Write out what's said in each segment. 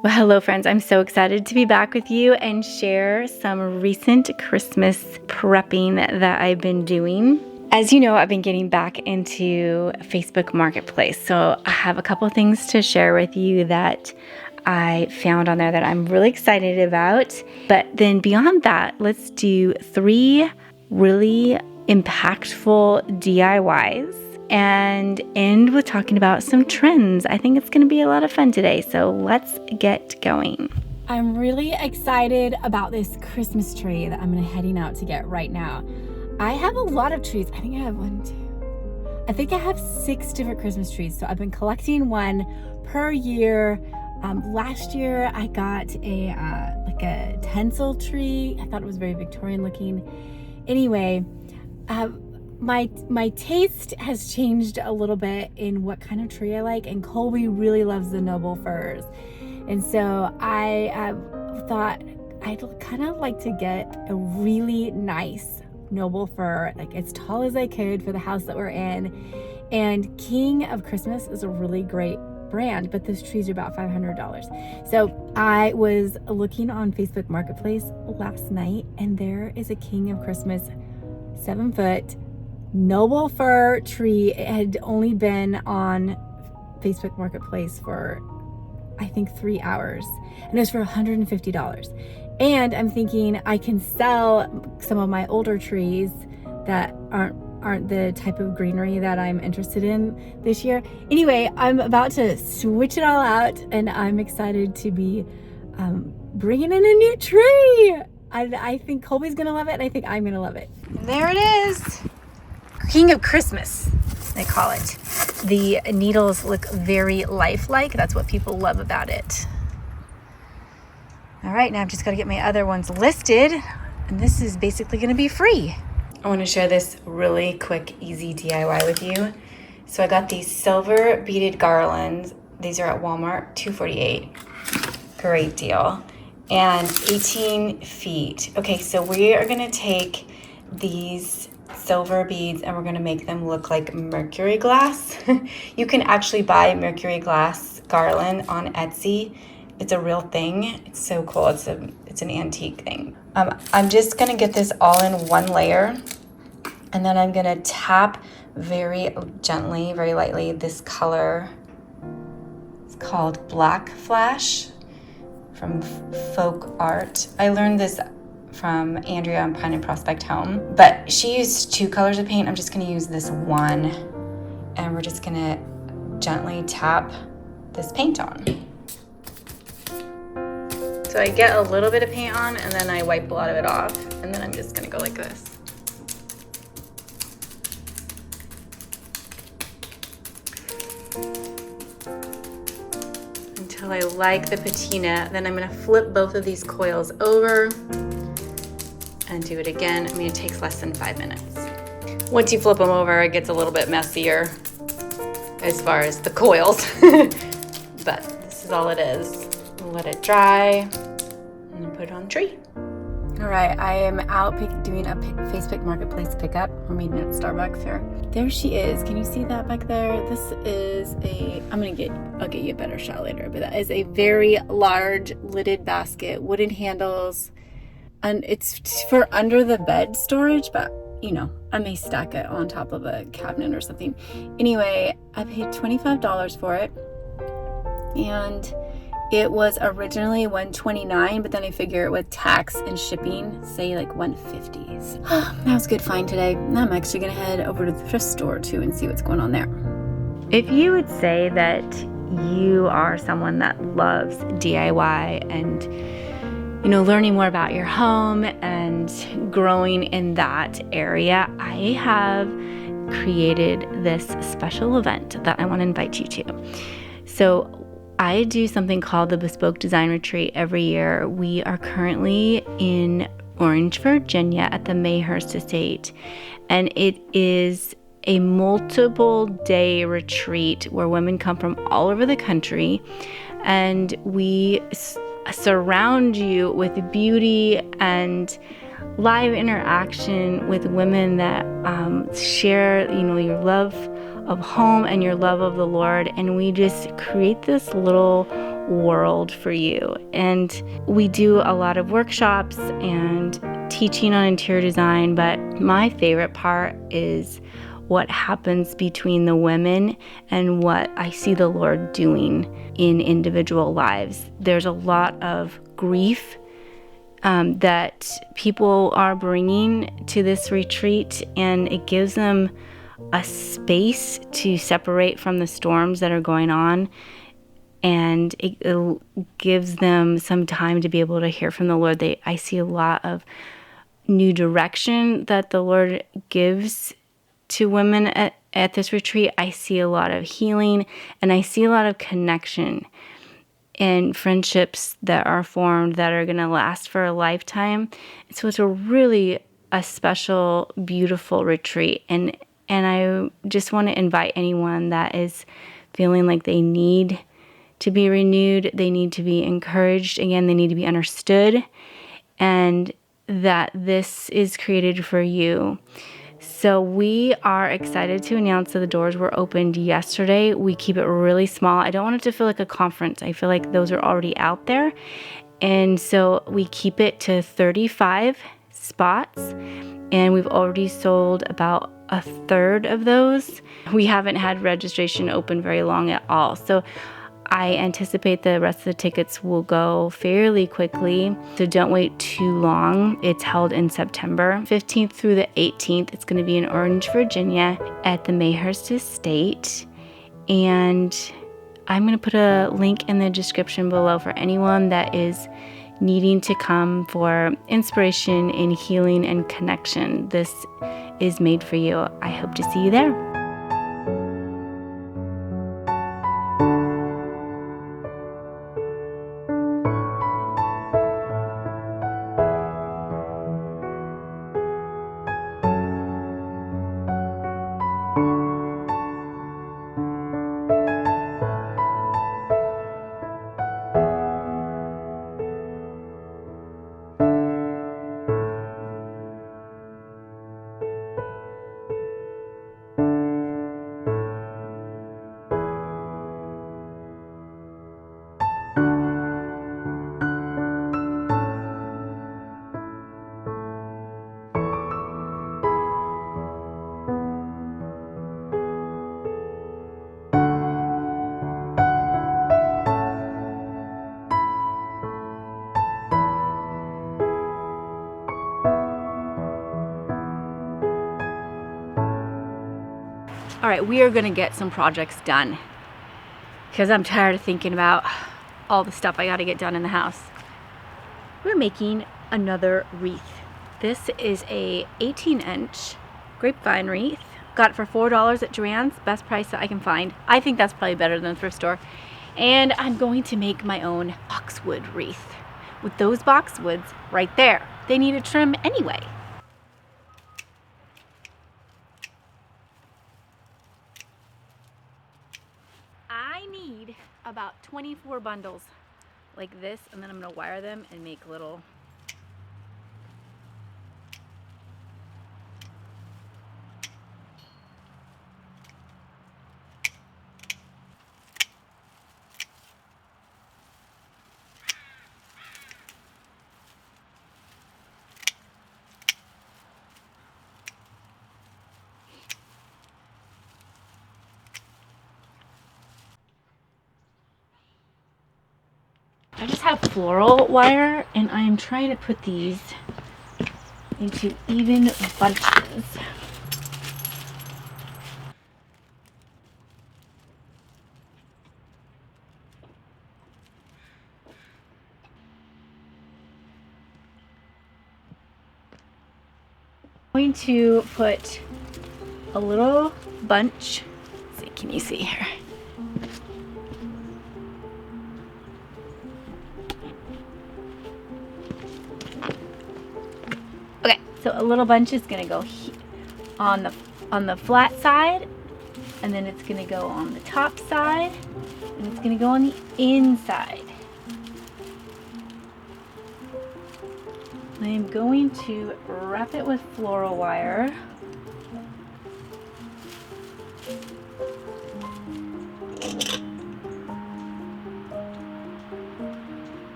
Well, hello friends, I'm so excited to be back with you and share some recent Christmas prepping that I've been doing. As you know, I've been getting back into Facebook Marketplace, so I have a couple things to share with you that I found on there that I'm really excited about. But then beyond that, let's do 3 really impactful DIYs and end with talking about some trends. I think it's going to be a lot of fun today, so let's get going. I'm really excited about this Christmas tree that I'm heading out to get right now. I have a lot of trees. I think I have 6 different Christmas trees, so I've been collecting one per year. Last year I got a tinsel tree. I thought it was very Victorian looking. Anyway, my taste has changed a little bit in what kind of tree I like, and Colby really loves the noble firs, and so I thought I'd kind of like to get a really nice noble fir, like as tall as I could for the house that we're in. And King of Christmas is a really great brand, but those trees are about $500. So I was looking on Facebook Marketplace last night, and there is a King of Christmas 7-foot noble fir tree. It had only been on Facebook Marketplace for I think 3 hours, and it was for $150. And I'm thinking I can sell some of my older trees that aren't the type of greenery that I'm interested in this year. Anyway, I'm about to switch it all out, and I'm excited to be bringing in a new tree. I think Colby's gonna love it, and I think I'm gonna love it. And there it is. King of Christmas, they call it. The needles look very lifelike. That's what people love about it. All right, now I've just got to get my other ones listed, and this is basically going to be free. I want to share this really quick, easy DIY with you. So I got these silver beaded garlands. These are at Walmart, $2.48. Great deal. And 18 feet. Okay, so we are going to take these silver beads and we're going to make them look like mercury glass. You can actually buy mercury glass garland on Etsy. It's a real thing. It's so cool. It's an antique thing. I'm just going to get this all in one layer, and then I'm going to tap very gently, very lightly, this color. It's called Black Flash from Folk Art. I learned this from Andrea on Pine and Prospect Home, but she used 2 colors of paint. I'm just going to use this one, and we're just going to gently tap this paint on. So I get a little bit of paint on, and then I wipe a lot of it off, and then I'm just going to go like this. Until I like the patina. Then I'm going to flip both of these coils over and do it again. I mean, it takes less than 5 minutes. Once you flip them over, it gets a little bit messier as far as the coils, but this is all it is. Let it dry and then put it on the tree. All right, I am out doing a Facebook Marketplace pickup. We're meeting at Starbucks here. There she is. Can you see that back there? This is I'll get you a better shot later, but that is a very large lidded basket, wooden handles, and it's for under the bed storage, but you know, I may stack it on top of a cabinet or something. Anyway, I paid $25 for it, and it was originally $129, but then I figure with tax and shipping, say like $150. That was a good find today. Now I'm actually gonna head over to the thrift store too and see what's going on there. If you would say that you are someone that loves DIY and, you know, learning more about your home and growing in that area, I have created this special event that I want to invite you to. So I do something called the Bespoke Design Retreat every year. We are currently in Orange, Virginia at the Mayhurst Estate, and it is a multiple day retreat where women come from all over the country, and we surround you with beauty and live interaction with women that share, you know, your love of home and your love of the Lord, and we just create this little world for you. And we do a lot of workshops and teaching on interior design, but my favorite part is what happens between the women and what I see the Lord doing in individual lives. There's a lot of grief that people are bringing to this retreat, and it gives them a space to separate from the storms that are going on, and it gives them some time to be able to hear from the Lord. I see a lot of new direction that the Lord gives to women at this retreat. I see a lot of healing, and I see a lot of connection and friendships that are formed that are going to last for a lifetime. So it's a special, beautiful retreat. And I just want to invite anyone that is feeling like they need to be renewed, they need to be encouraged, again, they need to be understood, and that this is created for you. So we are excited to announce that the doors were opened yesterday. We keep it really small. I don't want it to feel like a conference. I feel like those are already out there. And so we keep it to 35 spots, and we've already sold about a third of those. We haven't had registration open very long at all. So I anticipate the rest of the tickets will go fairly quickly, so don't wait too long. It's held in September 15th through the 18th. It's going to be in Orange, Virginia at the Mayhurst Estate. And I'm going to put a link in the description below for anyone that is needing to come for inspiration and healing and connection. This is made for you. I hope to see you there. All right, we are gonna get some projects done because I'm tired of thinking about all the stuff I gotta get done in the house. We're making another wreath. This is a 18-inch grapevine wreath. Got it for $4 at Joann's, best price that I can find. I think that's probably better than the thrift store. And I'm going to make my own boxwood wreath with those boxwoods right there. They need a trim anyway. I need about 24 bundles like this, and then I'm gonna wire them and make little I just have floral wire, and I am trying to put these into even bunches. I'm going to put a little bunch. Let's see, can you see here? So a little bunch is gonna go on the flat side, and then it's gonna go on the top side, and it's gonna go on the inside. I am going to wrap it with floral wire.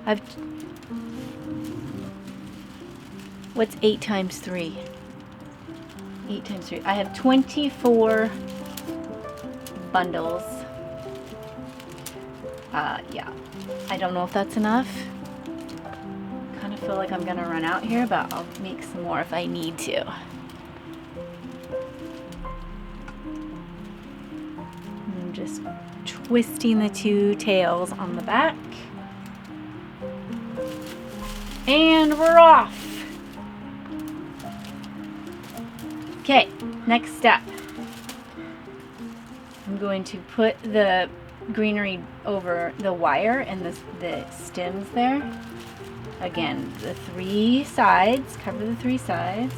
I've... What's 8 times 3? 8 times 3. I have 24 bundles. Yeah. I don't know if that's enough. Kind of feel like I'm gonna run out here, but I'll make some more if I need to. I'm just twisting the 2 tails on the back. And we're off. Okay, next step. I'm going to put the greenery over the wire and the stems there. Again, the 3 sides, cover the 3 sides.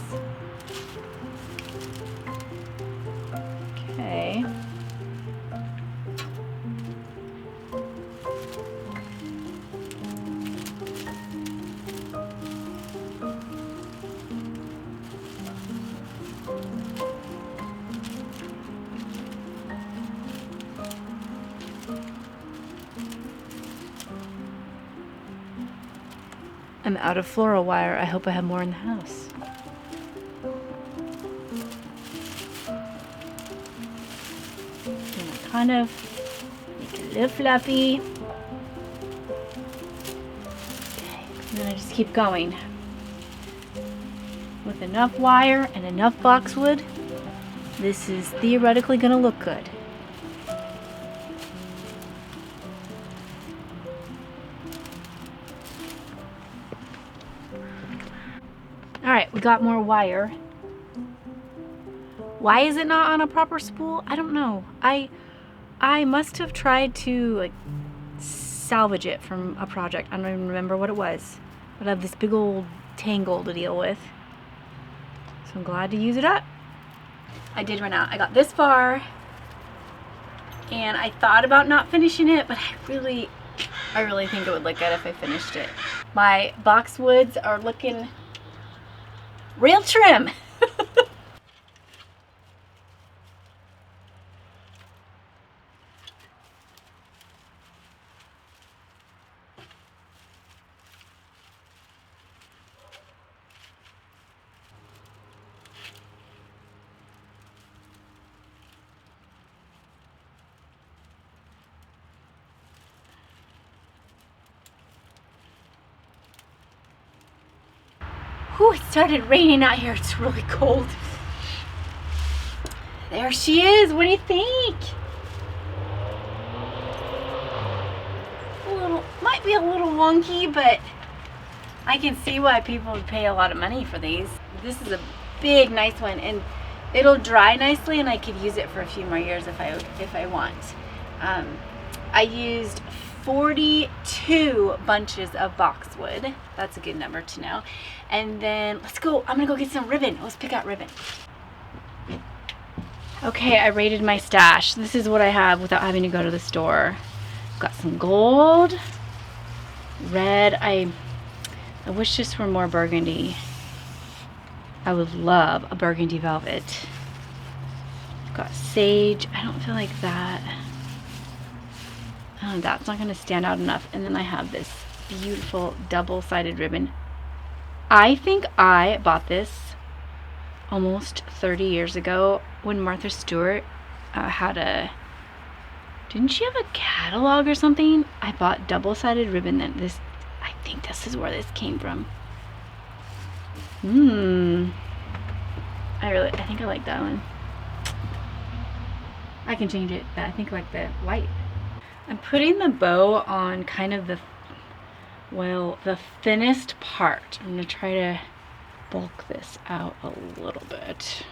Okay. I'm out of floral wire. I hope I have more in the house. And kind of make it a little fluffy. Okay. And then I just keep going. With enough wire and enough boxwood, this is theoretically going to look good. Alright, we got more wire. Why is it not on a proper spool? I don't know. I must have tried to like salvage it from a project. I don't even remember what it was. But I have this big old tangle to deal with. So I'm glad to use it up. I did run out. I got this far. And I thought about not finishing it, but I really think it would look good if I finished it. My boxwoods are looking real trim. Whew, it started raining out here. It's really cold. There she is. What do you think? Might be a little wonky, but I can see why people would pay a lot of money for these. This is a big, nice one, and it'll dry nicely, and I could use it for a few more years if I want. I used 42 bunches of boxwood. That's a good number to know. And then let's go. I'm gonna go get some ribbon. Let's pick out ribbon. Okay, I raided my stash. This is what I have without having to go to the store. Got some gold, red. I wish this were more burgundy. I would love a burgundy velvet. Got sage. I don't feel like that. Oh, that's not going to stand out enough. And then I have this beautiful double-sided ribbon. I think I bought this almost 30 years ago when Martha Stewart had a... Didn't she have a catalog or something? I bought double-sided ribbon. Then this, I think this is where this came from. I think I like that one. I can change it, but I think I like the white. I'm putting the bow on kind of the thinnest part. I'm gonna try to bulk this out a little bit.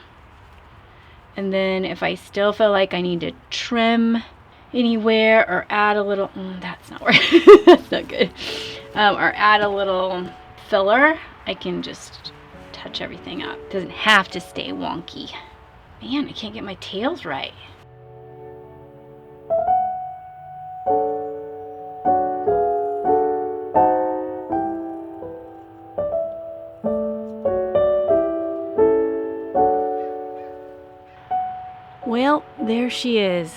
And then if I still feel like I need to trim anywhere or add a little, that's not working. That's not good. Or add a little filler, I can just touch everything up. It doesn't have to stay wonky. Man, I can't get my tails right. Well, there she is.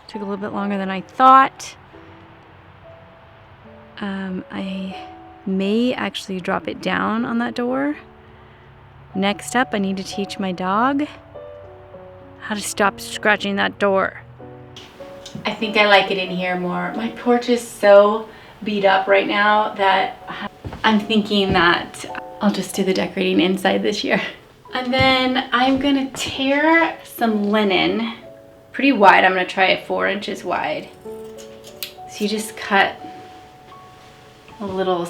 Took a little bit longer than I thought. I may actually drop it down on that door. Next up, I need to teach my dog how to stop scratching that door. I think I like it in here more. My porch is so beat up right now that I'm thinking that I'll just do the decorating inside this year. And then I'm gonna tear some linen, pretty wide. I'm gonna try it 4 inches wide. So you just cut a little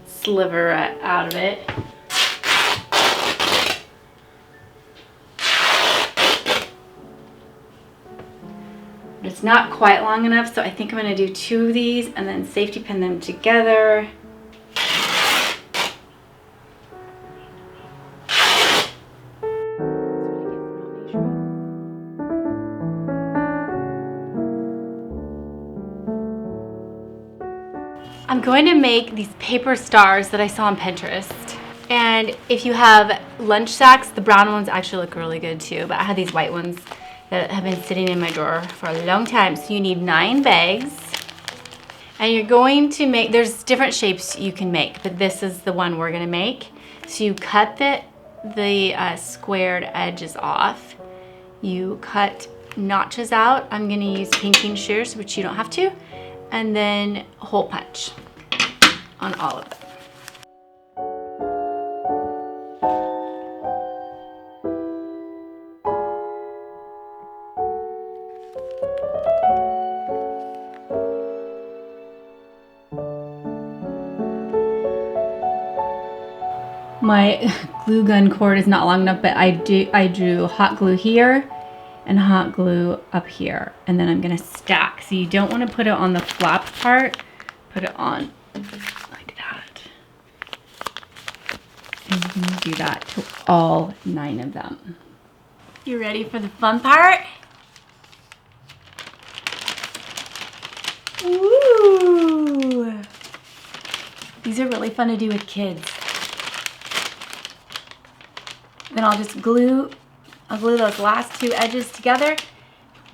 sliver out of it. But it's not quite long enough, so I think I'm gonna do 2 of these and then safety pin them together. I'm going to make these paper stars that I saw on Pinterest. And if you have lunch sacks, the brown ones actually look really good too, but I had these white ones that have been sitting in my drawer for a long time. So you need 9 bags. And you're going to make, there's different shapes you can make, but this is the one we're gonna make. So you cut the squared edges off. You cut notches out. I'm gonna use pinking shears, which you don't have to. And then hole punch on all of them. My glue gun cord is not long enough, but I drew hot glue here and hot glue up here, and then I'm gonna stack. So you don't want to put it on the flap part, put it on like that. And you can do that to all 9 of them. You ready for the fun part? Ooh! These are really fun to do with kids. Then I'll glue those last 2 edges together.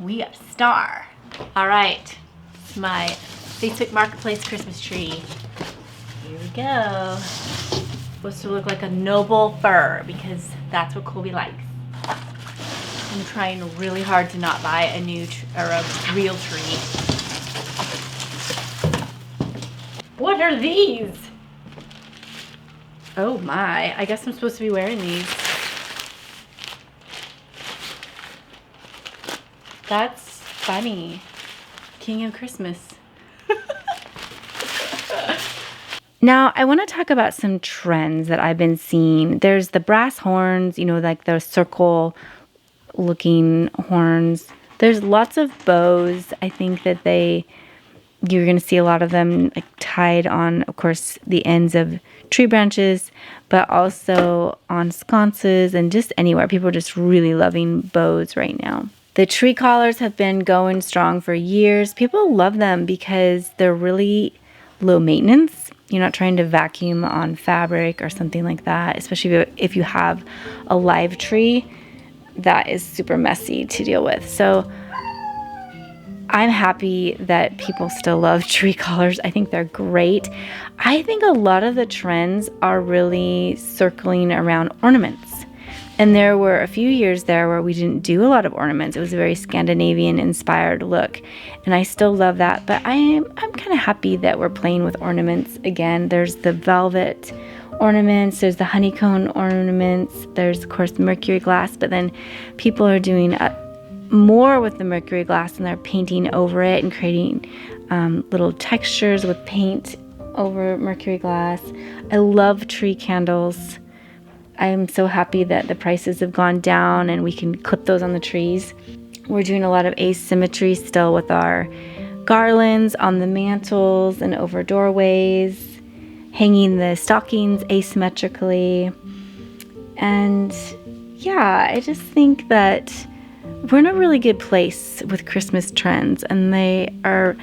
We have a star. All right, it's my Facebook Marketplace Christmas tree. Here we go. Supposed to look like a noble fir because that's what Colby likes. I'm trying really hard to not buy a new a real tree. What are these? Oh my, I guess I'm supposed to be wearing these. That's funny. King of Christmas. Now, I want to talk about some trends that I've been seeing. There's the brass horns, you know, like the circle looking horns. There's lots of bows. I think that you're going to see a lot of them like tied on, of course, the ends of tree branches, but also on sconces and just anywhere. People are just really loving bows right now. The tree collars have been going strong for years. People love them because they're really low maintenance. You're not trying to vacuum on fabric or something like that, especially if you have a live tree that is super messy to deal with. So I'm happy that people still love tree collars. I think they're great. I think a lot of the trends are really circling around ornaments. And there were a few years there where we didn't do a lot of ornaments. It was a very Scandinavian inspired look. And I still love that. But I'm kind of happy that we're playing with ornaments again. There's the velvet ornaments. There's the honeycomb ornaments. There's, of course, the mercury glass. But then people are doing more with the mercury glass, and they're painting over it and creating little textures with paint over mercury glass. I love tree candles. I'm so happy that the prices have gone down and we can clip those on the trees. We're doing a lot of asymmetry still with our garlands on the mantles and over doorways, hanging the stockings asymmetrically. And yeah, I just think that we're in a really good place with Christmas trends, and they're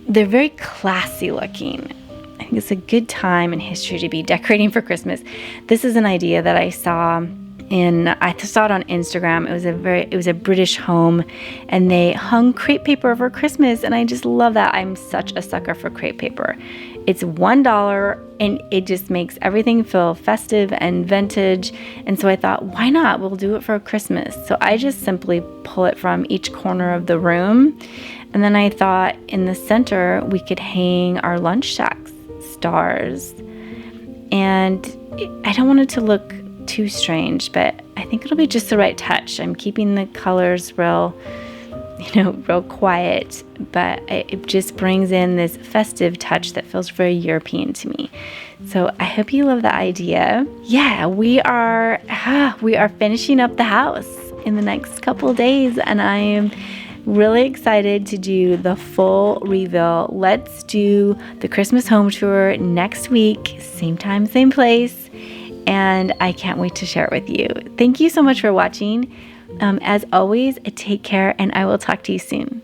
very classy looking. I think it's a good time in history to be decorating for Christmas. This is an idea that I saw And I saw it on Instagram. It was a British home, and they hung crepe paper over Christmas, and I just love that. I'm such a sucker for crepe paper. It's $1, and it just makes everything feel festive and vintage. And so I thought, why not? We'll do it for Christmas. So I just simply pull it from each corner of the room. And then I thought in the center, we could hang our lunch shacks, stars. And I don't want it to look too strange, but I think it'll be just the right touch. I'm keeping the colors real quiet, but it just brings in this festive touch that feels very European to me. So I hope you love the idea. Yeah, we are finishing up the house in the next couple of days, and I am really excited to do the full reveal. Let's do the Christmas home tour next week, same time, same place. And I can't wait to share it with you. Thank you so much for watching. As always, take care, and I will talk to you soon.